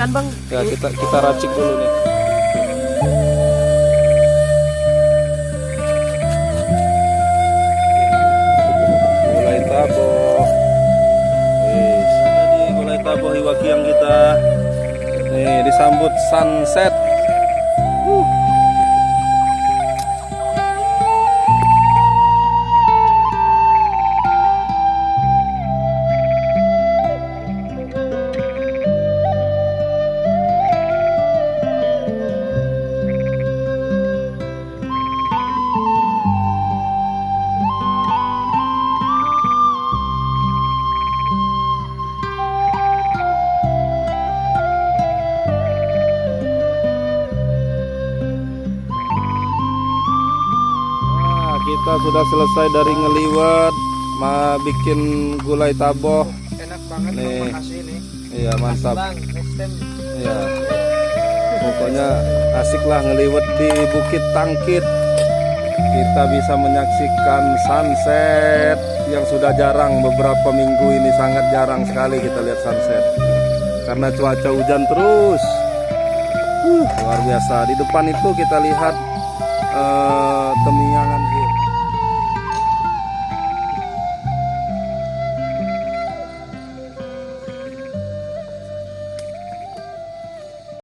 kan bang? Ya kita racik dulu nih. Gulai taboh. Wis, jadi gulai taboh iwaki yang kita nih disambut sunset. Kita sudah selesai dari ngeliwat, bikin gulai taboh. Enak banget nih. Makasih nih. Iya mantap. Bang, next time. Iya. Pokoknya asik lah ngeliwat di Bukit Tangkit. Kita bisa menyaksikan sunset yang sudah jarang, beberapa minggu ini sangat jarang sekali kita lihat sunset. Karena cuaca hujan terus. Luar biasa. Di depan itu kita lihat temiangan